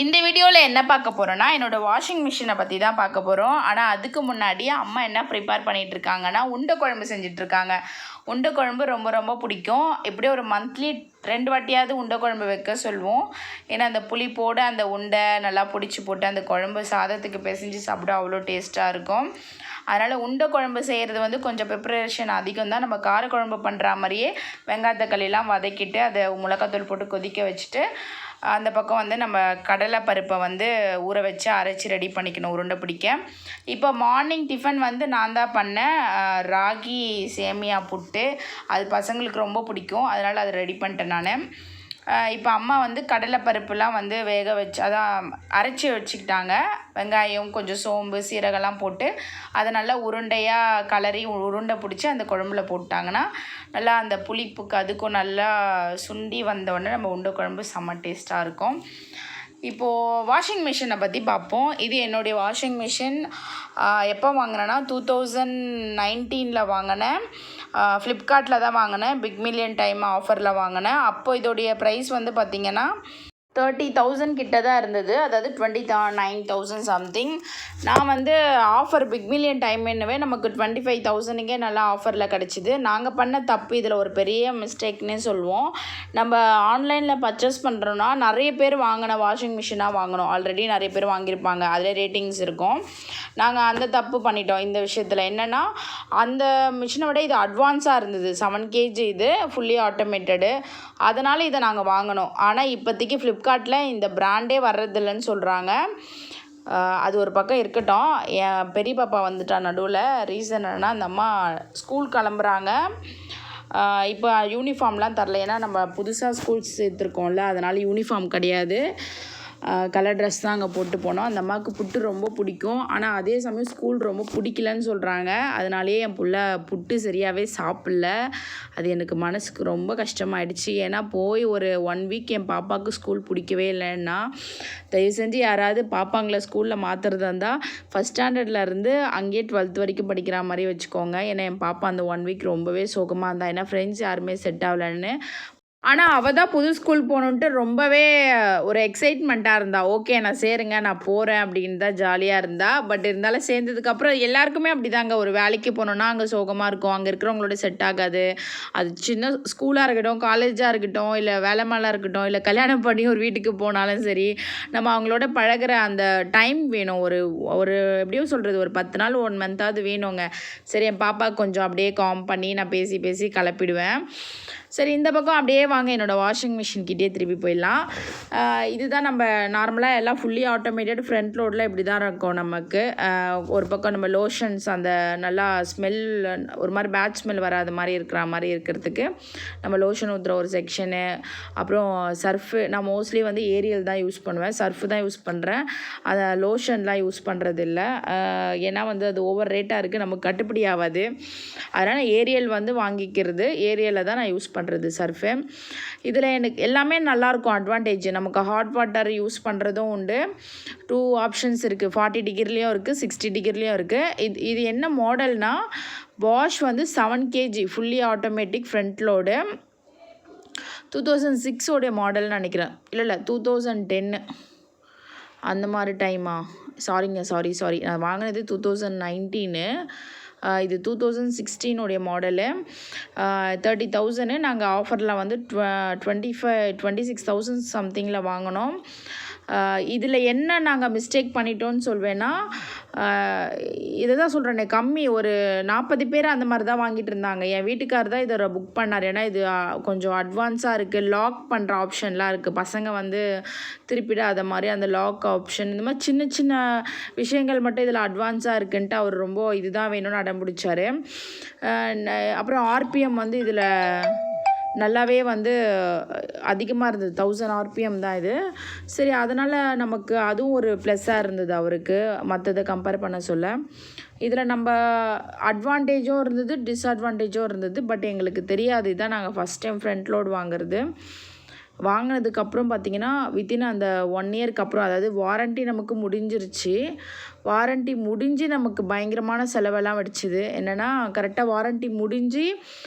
இந்த வீடியோவில் என்ன பார்க்க போகிறோன்னா என்னோடய வாஷிங் மிஷினை பற்றி தான் பார்க்க போகிறோம். ஆனால் அதுக்கு முன்னாடி அம்மா என்ன ப்ரிப்பேர் பண்ணிகிட்டு இருக்காங்கன்னா உண்டை குழம்பு செஞ்சிட்ருக்காங்க. உண்டை குழம்பு ரொம்ப ரொம்ப பிடிக்கும். எப்படியோ ஒரு மந்த்லி 2 வாட்டியாவது உண்டை குழம்பு வைக்க சொல்லுவோம். ஏன்னா அந்த புளிப்போடு அந்த உண்டை நல்லா பிடிச்சி போட்டு அந்த குழம்பு சாதத்துக்கு பிசைஞ்சு சாப்பிட அவ்வளோ டேஸ்ட்டாக இருக்கும். அதனால் உண்டை குழம்பு செய்கிறது வந்து கொஞ்சம் ப்ரிப்பரேஷன் அதிகம் தான். நம்ம காரக்குழம்பு பண்ணுற மாதிரியே வெங்காயத்தக்காளியெல்லாம் வதக்கிட்டு அதை மிளகாத்தூள் போட்டு கொதிக்க வச்சுட்டு அந்த பக்கம் வந்து நம்ம கடலை பருப்பை வந்து ஊற வச்சு அரைச்சி ரெடி பண்ணிக்கணும் உருண்டை பிடிக்க. இப்போ மார்னிங் டிஃபன் வந்து நான் தான் பண்ணேன். ராகி சேமியா புட்டு, அது பசங்களுக்கு ரொம்ப பிடிக்கும், அதனால் அதை ரெடி பண்ணிட்டேன் நான். இப்போ அம்மா வந்து கடலை பருப்புலாம் வந்து வேக வச்சு அதான் அரைச்சி வச்சுக்கிட்டாங்க. வெங்காயம் கொஞ்சம் சோம்பு சீரகம்லாம் போட்டு அதை நல்லா உருண்டையாக கலரி உருண்டை பிடிச்சி அந்த குழம்புல போட்டாங்கன்னா நல்லா அந்த புளிப்புக்கு அதுக்கும் நல்லா சுண்டி வந்தோடனே நம்ம உண்டை குழம்பு செம்ம டேஸ்ட்டாக இருக்கும். இப்போது வாஷிங் மிஷினை பற்றி பார்ப்போம். இது என்னுடைய வாஷிங் மிஷின் எப்போ வாங்கினேன்னா 2019 வாங்கினேன். ஃப்ளிப்கார்ட்டில் தான் வாங்கினேன். பிக் மில்லியன் டைம் ஆஃபரில் வாங்கினேன். அப்போது இதோடைய ப்ரைஸ் வந்து பார்த்திங்கன்னா 30,000 கிட்ட தான் இருந்தது, அதாவது 29,000 சம்திங். நான் வந்து ஆஃபர் பிக் மில்லியன் டைம் என்னவே நமக்கு 25,000க்கே நல்லா ஆஃபரில் கிடச்சிது. நாங்கள் பண்ண தப்பு இதில் ஒரு பெரிய மிஸ்டேக்னே சொல்லுவோம். நம்ம ஆன்லைனில் பர்ச்சேஸ் பண்ணுறோன்னா நிறைய பேர் வாங்கின வாஷிங் மிஷினாக வாங்கினோம். ஆல்ரெடி நிறைய பேர் வாங்கியிருப்பாங்க, அதில் ரேட்டிங்ஸ் இருக்கும். நாங்கள் அந்த தப்பு பண்ணிட்டோம் இந்த விஷயத்தில். என்னென்னா அந்த மிஷினை விட இது அட்வான்ஸாக இருந்தது. 7 kg இது ஃபுல்லி ஆட்டோமேட்டடு, அதனால் இதை நாங்கள் வாங்கினோம். ஆனால் இப்போதைக்கு ஃப்ளிப்கார்ட்டில் இந்த பிராண்டே வர்றதில்லைன்னு சொல்கிறாங்க. அது ஒரு பக்கம் இருக்கட்டும். என் பெரிய பாப்பா வந்துட்டா நடுவில். ரீசன் என்னென்னா அந்த அம்மா ஸ்கூல் கிளம்புறாங்க. இப்போ யூனிஃபார்ம்லாம் தரல, ஏன்னா நம்ம புதுசாக ஸ்கூல் சேர்த்துருக்கோம்ல, அதனால் யூனிஃபார்ம் கிடையாது. கலர் ட்ரெஸ் தான் அங்கே போட்டு போனோம். அந்த அம்மாவுக்கு புட்டு ரொம்ப பிடிக்கும், ஆனால் அதே சமயம் ஸ்கூல் ரொம்ப பிடிக்கலன்னு சொல்கிறாங்க. அதனாலேயே என் புள்ள புட்டு சரியாகவே சாப்பிடல. அது எனக்கு மனசுக்கு ரொம்ப கஷ்டமாயிடுச்சு. ஏன்னா போய் ஒரு 1 வீக் என் பாப்பாவுக்கு ஸ்கூல் பிடிக்கவே இல்லைன்னா, தயவு செஞ்சு யாராவது பாப்பாங்களை ஸ்கூலில் மாற்றுறதா இருந்தால் ஃபஸ்ட் ஸ்டாண்டர்ட்லேருந்து அங்கேயே 12th வரைக்கும் படிக்கிற மாதிரி வச்சுக்கோங்க. ஏன்னா என் பாப்பா அந்த 1 வீக் ரொம்பவே சோகமாக இருந்தா. ஏன்னா ஃப்ரெண்ட்ஸ் யாருமே செட் ஆகலன்னு. ஆனால் அவள் தான் புது ஸ்கூல் போகணுன்ட்டு ரொம்பவே ஒரு எக்ஸைட்மெண்ட்டாக இருந்தா. ஓகே நான் சேருங்க, நான் போகிறேன் அப்படின்னு தான் ஜாலியாக இருந்தா. பட் இருந்தாலும் சேர்ந்ததுக்கப்புறம் எல்லாருக்குமே அப்படி தாங்க. ஒரு வேலைக்கு போனோன்னா அங்கே சோகமாக இருக்கும், அங்கே இருக்கிறவங்களோட செட் ஆகாது. அது சின்ன ஸ்கூலாக இருக்கட்டும், காலேஜாக இருக்கட்டும், இல்லை வேலை மேலே இருக்கட்டும், இல்லை கல்யாணம் பண்ணி ஒரு வீட்டுக்கு போனாலும் சரி, நம்ம அவங்களோட பழகிற அந்த டைம் வேணும். ஒரு எப்படியும் சொல்கிறது, ஒரு 10 நாள் 1 மந்த்தாவது வேணுங்க. சரி, என் பாப்பா கொஞ்சம் அப்படியே காம் பண்ணி நான் பேசி கிளப்பிடுவேன். சரி, இந்த பக்கம் அப்படியே வாங்க என்னோடய வாஷிங் மிஷின்கிட்டே திருப்பி போயிடலாம். இதுதான் நம்ம நார்மலாக எல்லாம் ஃபுல்லி ஆட்டோமேட்டட் ஃப்ரண்ட் லோடில் இப்படி தான் இருக்கும் நமக்கு. ஒரு பக்கம் நம்ம லோஷன்ஸ் அந்த நல்லா ஸ்மெல் ஒரு மாதிரி பேட் ஸ்மெல் வராத மாதிரி இருக்கிற மாதிரி இருக்கிறதுக்கு நம்ம லோஷன் ஊற்றுற ஒரு செக்ஷனு. அப்புறம் சர்ஃபு, நான் மோஸ்ட்லி வந்து ஏரியல் தான் யூஸ் பண்ணுவேன், சர்ஃபு தான் யூஸ் பண்ணுறேன். அதை லோஷன்லாம் யூஸ் பண்ணுறது இல்லை. ஏன்னா வந்து அது ஓவர் ரேட்டாக இருக்குது, நமக்கு கட்டுப்படி ஆகாது. அதனால் ஏரியல் வந்து வாங்கிக்கிறது, ஏரியலில் தான் நான் யூஸ் பண்ணுறது சர்ஃபு. இதில் எனக்கு எல்லாமே நல்லாயிருக்கும். அட்வான்டேஜ் நமக்கு ஹாட் வாட்டர் யூஸ் பண்ணுறதும் உண்டு. 2 ஆப்ஷன்ஸ் இருக்குது, 40 டிகிரிலையும் இருக்குது, 60 டிகிரிலையும் இருக்குது. இது என்ன மாடல்னால் பாஷ் வந்து 7 kg fully automatic front load. 2006 மாடல்னு நினைக்கிறேன். இல்லை 2010 அந்த மாதிரி டைமா? சாரி நான் வாங்கினது 2019. இது 2016 மாடலு. 30,000. நாங்கள் ஆஃபரில் வந்து 26,000 சம்திங்கில் வாங்கினோம். இதில் என்ன நாங்கள் மிஸ்டேக் பண்ணிட்டோன்னு சொல்வேன்னா, இதை தான் சொல்கிறேனே, கம்மி ஒரு 40 பேர் அந்த மாதிரி தான் வாங்கிட்டு இருந்தாங்க. என் வீட்டுக்கார் தான் இதை புக் பண்ணார். ஏன்னா இது கொஞ்சம் அட்வான்ஸாக இருக்குது, லாக் பண்ணுற ஆப்ஷன்லாம் இருக்குது, பசங்க வந்து திருப்பிடாத மாதிரி அந்த லாக் ஆப்ஷன், இந்த மாதிரி சின்ன சின்ன விஷயங்கள் மட்டும் இதில் அட்வான்ஸாக இருக்குன்ட்டு அவர் ரொம்ப இதுதான் வேணும்னு அடம் பிடிச்சார். அப்புறம் ஆர்பிஎம் வந்து இதில் நல்லாவே வந்து அதிகமாக இருந்தது, 1000 RPM தான் இது. சரி, அதனால் நமக்கு அதுவும் ஒரு ப்ளஸ்ஸாக இருந்தது அவருக்கு மற்றதை கம்பேர் பண்ண சொல்ல. இதில் நம்ம அட்வான்டேஜும் இருந்தது, டிஸ்அட்வான்டேஜும் இருந்தது. பட் எங்களுக்கு தெரியாது. இதுதான் நாங்கள் ஃபஸ்ட் டைம் ஃப்ரண்ட் லோடு வாங்குறது. வாங்கினதுக்கப்புறம் பார்த்திங்கன்னா வித்தின் அந்த 1 இயருக்கு அப்புறம், அதாவது வாரண்ட்டி நமக்கு முடிஞ்சிருச்சு. வாரண்ட்டி முடிஞ்சு நமக்கு பயங்கரமான செலவெல்லாம் வடிச்சுது. என்னென்னா கரெக்டாக வாரண்ட்டி முடிஞ்சு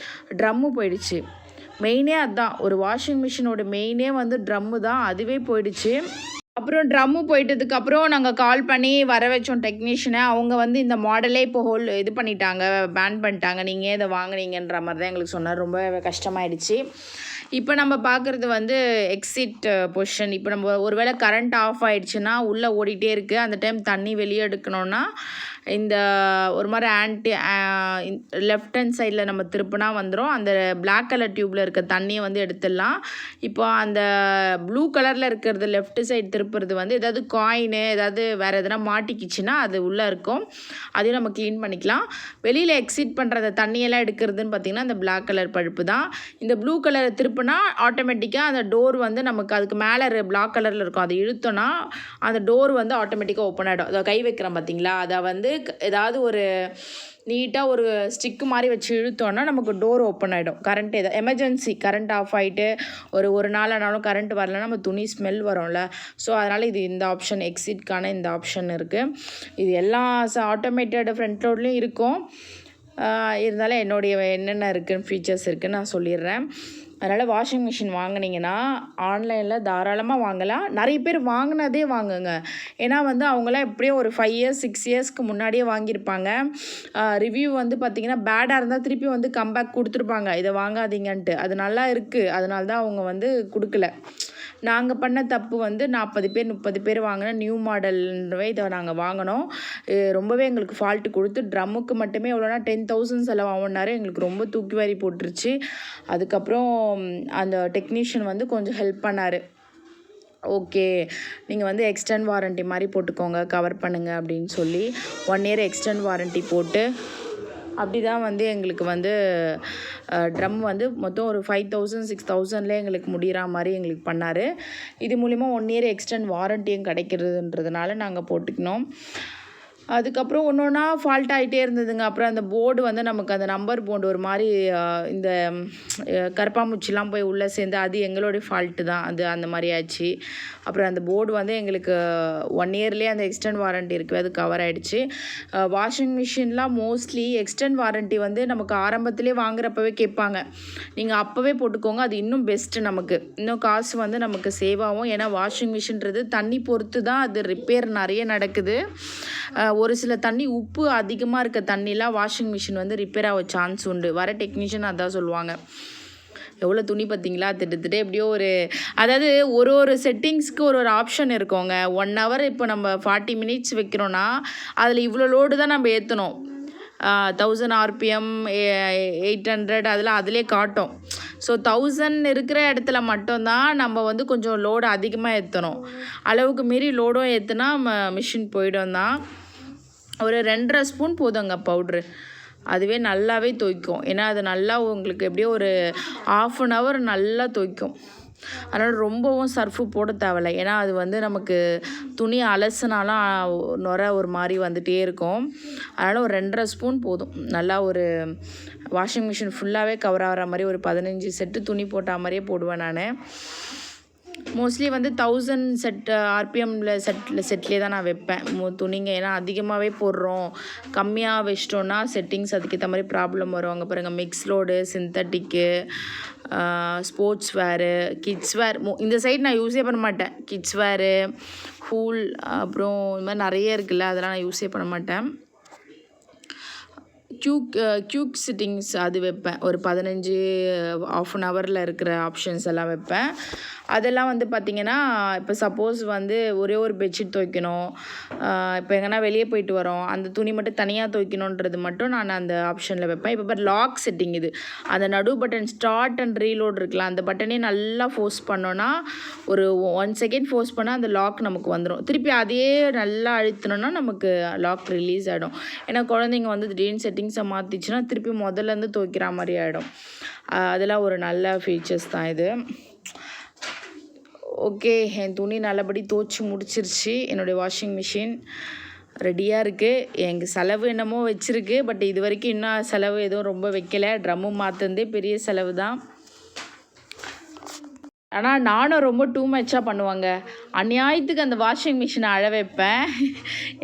ட்ரம்மு போயிடுச்சு. மெயினே அதுதான், ஒரு வாஷிங் மிஷினோட மெயினே வந்து ட்ரம்மு தான், அதுவே போயிடுச்சு. அப்புறம் ட்ரம்மு போயிட்டதுக்கப்புறம் நாங்கள் கால் பண்ணி வர வச்சோம் டெக்னீஷியனை. அவங்க வந்து இந்த மாடலே இப்போ இது பண்ணிட்டாங்க, பேன் பண்ணிட்டாங்க, நீங்கள் இதை வாங்குனீங்கன்ற மாதிரி தான் எங்களுக்கு சொன்னார். ரொம்ப கஷ்டமாயிடுச்சு. இப்போ நம்ம பார்க்குறது வந்து எக்ஸிட் பொசிஷன். இப்போ நம்ம ஒருவேளை கரண்ட் ஆஃப் ஆகிடுச்சுன்னா உள்ளே ஓடிட்டே இருக்குது. அந்த டைம் தண்ணி வெளியே எடுக்கணுன்னா இந்த ஒரு மாதிரி லெஃப்ட் ஹேண்ட் சைடில் நம்ம திருப்பினா வந்துடும். அந்த பிளாக் கலர் டியூப்பில் இருக்க தண்ணியை வந்து எடுத்துடலாம். இப்போ அந்த ப்ளூ கலரில் இருக்கிறது லெஃப்ட் சைடு திருப்புறது வந்து ஏதாவது காயினு ஏதாவது வேறு எதனா மாட்டிக்கிச்சுன்னா அது உள்ளே இருக்கும். அதையும் நம்ம க்ளீன் பண்ணிக்கலாம். வெளியில் எக்ஸிட் பண்ணுற தண்ணியெல்லாம் எடுக்கிறதுன்னு பார்த்திங்கன்னா இந்த பிளாக் கலர் பழுப்பு தான். இந்த ப்ளூ கலரை திருப்பினா ஆட்டோமேட்டிக்காக அந்த டோர் வந்து நமக்கு அதுக்கு மேலே பிளாக் கலரில் இருக்கும். அதை இழுத்தோன்னா அந்த டோர் வந்து ஆட்டோமேட்டிக்காக ஓப்பன் ஆகிடும். அதை கை வைக்கிறோம் பார்த்திங்களா, அதை வந்து ஏதாவது ஒரு நீட்டாக ஒரு ஸ்டிக்கு மாதிரி வச்சு இழுத்தோன்னா நமக்கு டோர் ஓப்பன் ஆகிடும். கரண்ட் ஏதாவது எமர்ஜென்சி கரண்ட் ஆஃப் ஆகிட்டு ஒரு நாள் ஆனாலும் கரண்ட் வரலன்னா நம்ம துணி ஸ்மெல் வரும்ல. ஸோ அதனால் இது இந்த ஆப்ஷன் எக்ஸிட்கான இந்த ஆப்ஷன் இருக்குது. இது எல்லா ஆட்டோமேட்டட் ஃப்ரண்ட் லோட்லேயும் இருக்கும். இருந்தாலும் என்னென்ன இருக்குதுன்னு ஃபீச்சர்ஸ் இருக்குதுன்னு நான் சொல்லிடுறேன். அதனால் வாஷிங் மிஷின் வாங்கினீங்கன்னா ஆன்லைனில் தாராளமாக வாங்கலாம். நிறைய பேர் வாங்கினதே வாங்குங்க. ஏன்னா வந்து அவங்களாம் எப்படியோ ஒரு 5 இயர்ஸ் 6 இயர்ஸ்க்கு முன்னாடியே வாங்கியிருப்பாங்க. ரிவ்யூ வந்து பார்த்திங்கன்னா பேடாக இருந்தால் திருப்பி வந்து கம்பேக் கொடுத்துருப்பாங்க, இதை வாங்காதீங்கன்ட்டு. அது நல்லா இருக்குது, அதனால தான் அவங்க வந்து கொடுக்கல. நாங்கள் பண்ண தப்பு வந்து 40 பேர் 30 பேர் வாங்கின நியூ மாடல்ன்றவே இதை நாங்கள் வாங்கினோம். ரொம்பவே எங்களுக்கு ஃபால்ட்டு கொடுத்து ட்ரம்முக்கு மட்டுமே எவ்வளோனா 10,000 செலவாகும்னாரு. எங்களுக்கு ரொம்ப தூக்கி வாரி போட்டுருச்சு. அதுக்கப்புறம் அந்த டெக்னீஷியன் வந்து கொஞ்சம் ஹெல்ப் பண்ணார். ஓகே, நீங்கள் வந்து எக்ஸ்டெண்ட் வாரண்ட்டி மாதிரி போட்டுக்கோங்க, கவர் பண்ணுங்கள் அப்படின்னு சொல்லி 1 இயர் எக்ஸ்டெண்ட் வாரண்ட்டி போட்டு அப்படி தான் வந்து எங்களுக்கு வந்து ட்ரம் வந்து மொத்தம் ஒரு 5,000 6,000லே எங்களுக்கு முடிகிற மாதிரி எங்களுக்கு பண்ணார். இது மூலிமா 1 இயர் எக்ஸ்டெண்ட் வாரண்ட்டியும் கிடைக்கிறதுன்றதுனால நாங்கள் போட்டுக்கினோம். அதுக்கப்புறம் ஒன்று ஒன்றா ஃபால்ட் ஆகிட்டே இருந்ததுங்க. அப்புறம் அந்த போர்டு வந்து நமக்கு அந்த நம்பர் போர்டு ஒரு மாதிரி இந்த கரப்பாம்பூச்சிலாம் போய் உள்ளே சேர்ந்து அது எங்களுடைய ஃபால்ட்டு தான். அது அந்த மாதிரி ஆச்சு. அப்புறம் அந்த போர்டு வந்து எங்களுக்கு 1 இயர்லேயே அந்த எக்ஸ்டெண்ட் வாரண்ட்டி இருக்குது, அது கவர் ஆகிடுச்சு. வாஷிங் மிஷின்லாம் மோஸ்ட்லி எக்ஸ்டெண்ட் வாரண்ட்டி வந்து நமக்கு ஆரம்பத்திலே வாங்குறப்பவே கேட்பாங்க. நீங்கள் அப்போவே போட்டுக்கோங்க, அது இன்னும் பெஸ்ட்டு. நமக்கு இன்னும் காசு வந்து நமக்கு சேவ் ஆகும். ஏன்னா வாஷிங் மிஷின்றது தண்ணி பொறுத்து தான் அது ரிப்பேர் நிறைய நடக்குது. ஒரு சில தண்ணி உப்பு அதிகமாக இருக்க தண்ணிலாம் வாஷிங் மிஷின் வந்து ரிப்பேர் ஆக சான்ஸ் உண்டு. வர டெக்னீஷியன் அதான் சொல்லுவாங்க. எவ்வளோ துணி பார்த்திங்களா, திட்டத்திட்ட எப்படியோ அதாவது ஒரு செட்டிங்ஸ்க்கு ஒரு ஆப்ஷன் இருக்கோங்க. 1 ஹவர் இப்போ நம்ம 40 மினிட்ஸ் வைக்கிறோன்னா அதில் இவ்வளோ லோடு தான் நம்ம ஏற்றணும். 1000 RPM 800 அதெல்லாம் அதிலே காட்டும். ஸோ 1000 இருக்கிற இடத்துல மட்டும்தான் நம்ம வந்து கொஞ்சம் லோடு அதிகமாக ஏற்றணும். அளவுக்கு மீறி லோடும் ஏற்றுனா மிஷின் போயிடும் தான். ஒரு 2.5 ஸ்பூன் போதுங்க பவுட்ரு, அதுவே நல்லாவே துவைக்கும். ஏன்னா அது நல்லா உங்களுக்கு எப்படியோ ஒரு 1/2 ஹவர் நல்லா துவைக்கும். அதனால் ரொம்பவும் சர்ஃபு போட தேவையில்லை. ஏன்னா அது வந்து நமக்கு துணி அலசுனாலும் நுரை ஒரு மாதிரி வந்துகிட்டே இருக்கும். அதனால் ஒரு 2.5 ஸ்பூன் போதும். நல்லா ஒரு வாஷிங் மிஷின் ஃபுல்லாகவே கவர் ஆகிற மாதிரி ஒரு 15 செட்டு துணி போட்ட மாதிரியே போடுவேன் நான். மோஸ்ட்லி வந்து 1000 RPMல செட்லேயே தான் நான் வைப்பேன் துணிங்க. ஏன்னா அதிகமாகவே போடுறோம், கம்மியாக வச்சிட்டோன்னா செட்டிங்ஸ் அதுக்கேற்ற மாதிரி ப்ராப்ளம் வரும். அங்கே பாருங்கள், மிக்ஸ் லோடு, சிந்தட்டிக்கு, ஸ்போர்ட்ஸ் வேரு, கிட்ஸ் வேர். இந்த சைடு நான் யூஸே பண்ண மாட்டேன். கிட்ஸ் வேரு, ஹூல், அப்புறம் இந்த மாதிரி நிறைய இருக்குல்ல, அதெல்லாம் நான் யூஸே பண்ண மாட்டேன். க்யூக் சிட்டிங்ஸ் அது வைப்பேன். ஒரு 15 1/2 ஹவரில் இருக்கிற ஆப்ஷன்ஸ் எல்லாம் வைப்பேன். அதெல்லாம் வந்து பார்த்திங்கன்னா, இப்போ சப்போஸ் வந்து ஒரே ஒரு பெட்ஷீட் துவைக்கணும், இப்போ எங்கன்னா வெளியே போயிட்டு வரோம், அந்த துணி மட்டும் தனியாக துவைக்கணுன்றது மட்டும் நான் அந்த ஆப்ஷனில் வைப்பேன். இப்போ லாக் செட்டிங் இது, அந்த நடு பட்டன் ஸ்டார்ட் அண்ட் ரீலோட் இருக்கலாம், அந்த பட்டனே நல்லா ஃபோர்ஸ் பண்ணோன்னா ஒரு 1 செகண்ட் ஃபோர்ஸ் பண்ணால் அந்த லாக் நமக்கு வந்துடும். திருப்பி அதே நல்லா அழுத்தினோன்னா நமக்கு லாக் ரிலீஸ் ஆகிடும். ஏன்னா குழந்தைங்க வந்து திடீர்னு செட்டிங்ஸை மாற்றிச்சுன்னா திருப்பி முதல்லேருந்து துவைக்கிற மாதிரி ஆகிடும். அதெல்லாம் ஒரு நல்ல ஃபீச்சர்ஸ் தான் இது. ஓகே, என் துணி நல்லபடி துவைச்சி முடிச்சிருச்சு. என்னுடைய வாஷிங் மிஷின் ரெடியாக இருக்குது. எங்கள் செலவு என்னமோ வச்சுருக்கு, பட் இது வரைக்கும் இன்னும் செலவு எதுவும் ரொம்ப வைக்கலை. ட்ரம்மு மாற்றுறதே பெரிய செலவு தான். ஆனால் நானும் ரொம்ப டூ மச்சாக பண்ணுவாங்க. அநியாயத்துக்கு அந்த வாஷிங் மிஷினை அழ வைப்பேன்.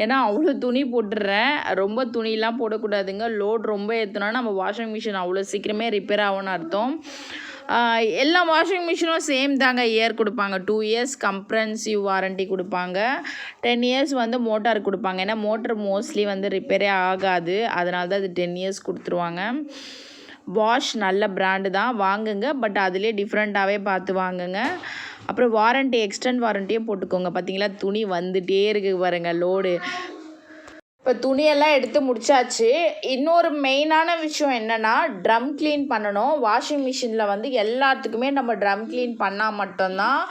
ஏன்னா அவ்வளோ துணி போட்டுடுறேன். ரொம்ப துணியெலாம் போடக்கூடாதுங்க. லோட் ரொம்ப ஏற்றினோன்னா நம்ம வாஷிங் மிஷின் அவ்வளோ சீக்கிரமே ரிப்பேர் ஆகும்னு அர்த்தம். எல்லா வாஷிங் மிஷினும் சேம் தாங்க. இயர் கொடுப்பாங்க. 2 இயர்ஸ் கம்ப்ரன்சிவ் வாரண்ட்டி கொடுப்பாங்க. 10 இயர்ஸ் வந்து மோட்டார் கொடுப்பாங்க. ஏன்னா மோட்டர் மோஸ்ட்லி வந்து ரிப்பேரே ஆகாது, அதனால தான் அது 10 இயர்ஸ் கொடுத்துருவாங்க. வாஷ் நல்ல பிராண்டு தான், வாங்குங்க. பட் அதுலேயே டிஃப்ரெண்ட்டாகவே பார்த்து வாங்குங்க. அப்புறம் வாரண்ட்டி, எக்ஸ்டெண்ட் வாரண்ட்டியே போட்டுக்கோங்க. பார்த்தீங்களா, துணி வந்துகிட்டே இருக்குது பாருங்கள் லோடு. இப்போ துணியெல்லாம் எடுத்து முடிச்சாச்சு. இன்னொரு மெயினான விஷயம் என்னென்னா, ட்ரம் க்ளீன் பண்ணணும். வாஷிங் மிஷினில் வந்து எல்லாத்துக்குமே நம்ம ட்ரம் க்ளீன் பண்ணால் மட்டும்தான்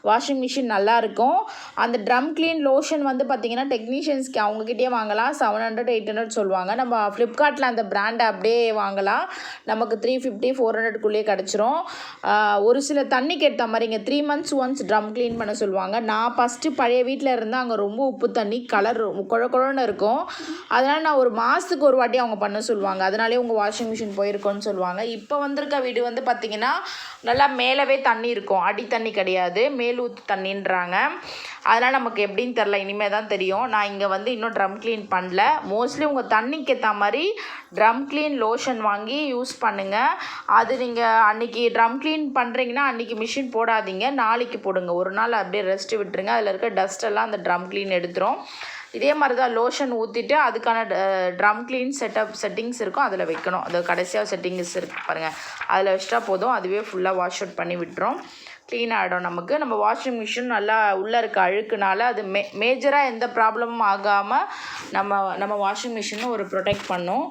வாஷிங் மிஷின் நல்லாயிருக்கும். அந்த ட்ரம் க்ளீன் லோஷன் வந்து பார்த்திங்கன்னா டெக்னீஷியன்ஸ்க்கு அவங்கக்கிட்டே வாங்கலாம். 700 800 சொல்லுவாங்க. நம்ம ஃப்ளிப்கார்ட்டில் அந்த பிராண்டை அப்படியே வாங்கலாம். நமக்கு 350 400க்குள்ளேயே கிடச்சிரும். ஒரு சில தண்ணிக்கு ஏற்ற மாதிரிங்க 3 months ஒன்ஸ் ட்ரம் க்ளீன் பண்ண சொல்லுவாங்க. நான் ஃபஸ்ட்டு பழைய வீட்டில் இருந்தால் அங்கே ரொம்ப உப்பு தண்ணி கலர் குழன்னு இருக்கும். அதனால் நான் ஒரு மாதத்துக்கு ஒரு வாட்டி அவங்க பண்ண சொல்லுவாங்க. அதனாலே உங்கள் வாஷிங் மிஷின் போயிருக்கோன்னு சொல்லுவாங்க. இப்போ வந்திருக்க வீடு வந்து பார்த்திங்கன்னா நல்லா மேலவே தண்ணி இருக்கும், அடி தண்ணி கிடையாது, மேலூத்து தண்ணின்றாங்க. அதனால் நமக்கு எப்படின்னு தெரில, இனிமேல் தான் தெரியும். நான் இங்கே வந்து இன்னும் ட்ரம் க்ளீன் பண்ணல. மோஸ்ட்லி உங்கள் தண்ணிக்கு ஏற்ற மாதிரி ட்ரம் க்ளீன் லோஷன் வாங்கி யூஸ் பண்ணுங்கள். அது நீங்கள் அன்றைக்கி ட்ரம் க்ளீன் பண்ணுறீங்கன்னா அன்றைக்கி மிஷின் போடாதீங்க, நாளைக்கு போடுங்க. ஒரு நாள் அப்படியே ரெஸ்ட்டு விட்டுருங்க. அதில் இருக்க டஸ்ட்டெல்லாம் அந்த ட்ரம் க்ளீன் எடுத்துரும். இதே மாதிரி தான் லோஷன் ஊற்றிட்டு அதுக்கான ட்ரம் க்ளீன் செட்டிங்ஸ் இருக்கும், அதில் வைக்கணும். அது கடைசியாக செட்டிங்ஸ் இருக்குது பாருங்கள், அதில் வச்சிட்டா போதும். அதுவே ஃபுல்லாக வாஷ் அவுட் பண்ணி விட்டுரும், க்ளீன் ஆகிடும் நமக்கு. நம்ம வாஷிங் மிஷின் நல்லா உள்ளே இருக்க அழுக்குனால அது மேஜராக எந்த ப்ராப்ளமும் ஆகாமல் நம்ம வாஷிங் மிஷினை ஒரு ப்ரொடெக்ட் பண்ணும்.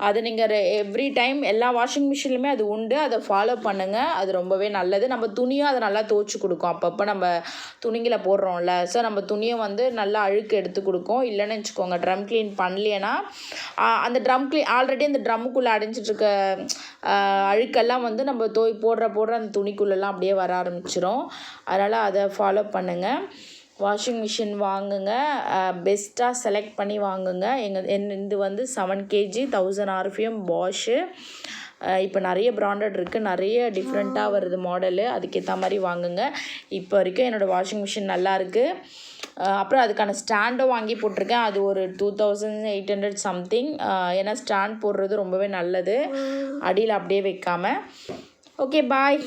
அது நீங்கள் எவ்ரி டைம் எல்லா வாஷிங் மிஷின்லையுமே அது உண்டு, அதை ஃபாலோ பண்ணுங்கள். அது ரொம்பவே நல்லது. நம்ம துணியும் அதை நல்லா துவச்சி கொடுக்கும். அப்பப்போ நம்ம துணிங்களை போடுறோம்ல, ஸோ நம்ம துணியை வந்து நல்லா அழுக்கு எடுத்து கொடுக்கும். இல்லைன்னு வச்சுக்கோங்க, ட்ரம் க்ளீன் பண்ணலைன்னா அந்த ட்ரம் க்ளீன் ஆல்ரெடி அந்த ட்ரம்முக்குள்ளே அடைஞ்சிட்ருக்க அழுக்கெல்லாம் வந்து நம்ம போடுற அந்த துணிக்குள்ளெல்லாம் அப்படியே வர ஆரம்பிச்சிடும். அதனால் அதை ஃபாலோ பண்ணுங்கள். வாஷிங் மிஷின் வாங்குங்க, பெஸ்ட்டாக செலக்ட் பண்ணி வாங்குங்க. இது வந்து 7 kg 1000 RPM பாஷு. இப்போ நிறைய பிராண்டட் இருக்குது, நிறைய டிஃப்ரெண்ட்டாக வருது மாடலு, அதுக்கேற்ற மாதிரி வாங்குங்க. இப்போ வரைக்கும் என்னோடய வாஷிங் மிஷின் நல்லாயிருக்கு. அப்புறம் அதுக்கான ஸ்டாண்டும் வாங்கி போட்டிருக்கேன். அது ஒரு 2800 சம்திங். ஏன்னா ஸ்டாண்ட் போடுறது ரொம்பவே நல்லது, அடியில் அப்படியே வைக்காமல். ஓகே, பாய்.